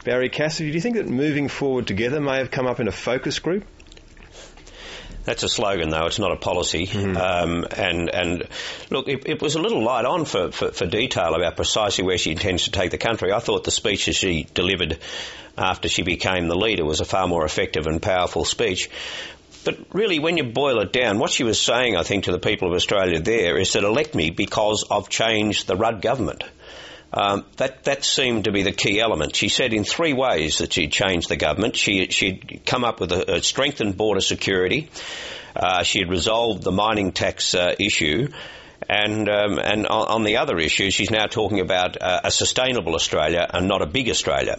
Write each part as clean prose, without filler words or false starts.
Barrie Cassidy, do you think that moving forward together may have come up in a focus group? That's a slogan, though. It's not a policy. And look, it was a little light on for detail about precisely where she intends to take the country. I thought the speech that she delivered after she became the leader was a far more effective and powerful speech. But really, when you boil it down, what she was saying, I think, to the people of Australia there is that elect me because I've changed the Rudd government. That seemed to be the key element. She said in 3 ways that she'd changed the government. She'd come up with a strengthened border security. She had resolved the mining tax issue. And on the other issue, she's now talking about a sustainable Australia and not a big Australia.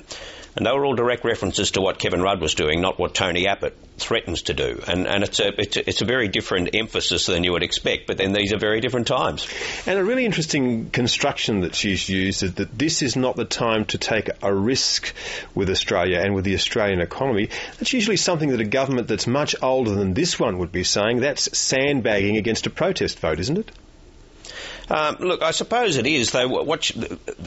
And they were all direct references to what Kevin Rudd was doing, not what Tony Abbott threatens to do. And it's a very different emphasis than you would expect, but then these are very different times. And a really interesting construction that she's used is that this is not the time to take a risk with Australia and with the Australian economy. That's usually something that a government that's much older than this one would be saying. That's sandbagging against a protest vote, isn't it? Look, I suppose it is, though.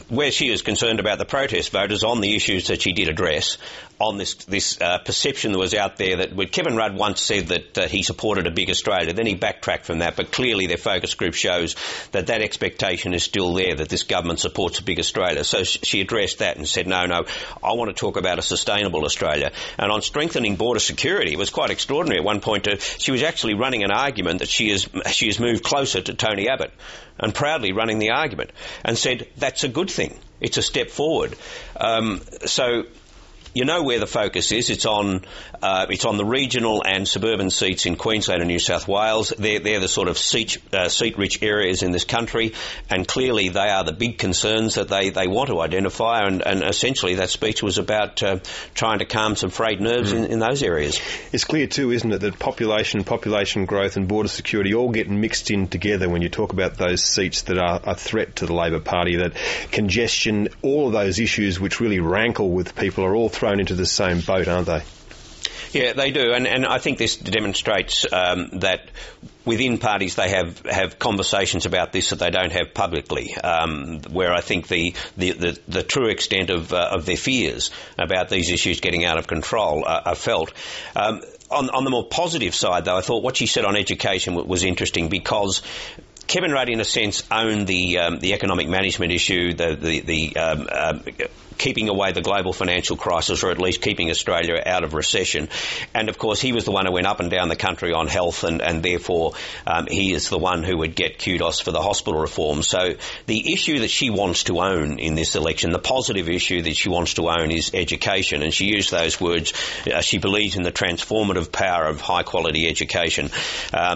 Where she is concerned about the protest voters on the issues that she did address, on this perception that was out there that Kevin Rudd once said that he supported a big Australia. Then he backtracked from that, but clearly their focus group shows that expectation is still there, that this government supports a big Australia. So she addressed that and said, no, I want to talk about a sustainable Australia. And on strengthening border security, it was quite extraordinary. At one point, she was actually running an argument that she has moved closer to Tony Abbott, and proudly running the argument, and said that's a good thing. It's a step forward. So you know where the focus is. It's on the regional and suburban seats in Queensland and New South Wales. They're the sort of seat-rich areas in this country, and clearly they are the big concerns that they want to identify, and essentially that speech was about trying to calm some frayed nerves in those areas. It's clear too, isn't it, that population growth and border security all get mixed in together when you talk about those seats that are a threat to the Labor Party, that congestion, all of those issues which really rankle with people are all thrown into the same boat, aren't they? Yeah, they do, and I think this demonstrates that within parties they have conversations about this that they don't have publicly, where I think the true extent of their fears about these issues getting out of control are felt. On the more positive side, though, I thought what she said on education was interesting, because Kevin Rudd, in a sense, owned the economic management issue, the keeping away the global financial crisis, or at least keeping Australia out of recession. And, of course, he was the one who went up and down the country on health, and therefore he is the one who would get kudos for the hospital reform. So the issue that she wants to own in this election, the positive issue that she wants to own, is education. And she used those words. She believes in the transformative power of high-quality education.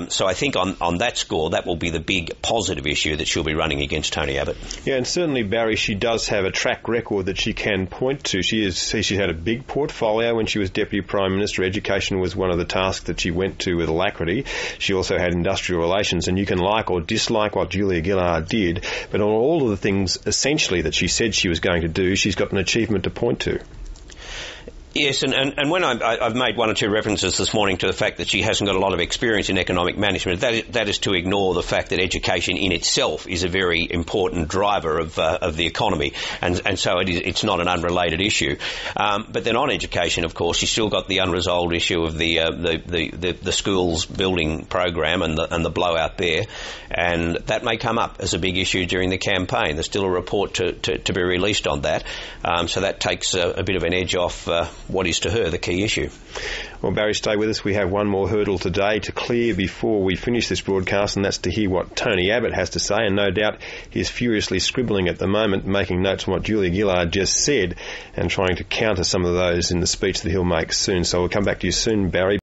So I think on that score, that will be the big positive issue that she'll be running against Tony Abbott. Yeah, and certainly, Barrie, she does have a track record that she can point to. She had a big portfolio when she was Deputy Prime Minister. Education was one of the tasks that she went to with alacrity. She also had industrial relations, and you can like or dislike what Julia Gillard did, but on all of the things essentially that she said she was going to do, she's got an achievement to point to. Yes, and when I've made one or two references this morning to the fact that she hasn't got a lot of experience in economic management, that is to ignore the fact that education in itself is a very important driver of the economy, and so it's not an unrelated issue. But then on education, of course, she's still got the unresolved issue of the schools building program and the blowout there, and that may come up as a big issue during the campaign. There's still a report to be released on that, so that takes a bit of an edge off what is to her the key issue. Well, Barrie, stay with us. We have one more hurdle today to clear before we finish this broadcast, and that's to hear what Tony Abbott has to say. And no doubt he's furiously scribbling at the moment, making notes on what Julia Gillard just said and trying to counter some of those in the speech that he'll make soon. So we'll come back to you soon, Barrie.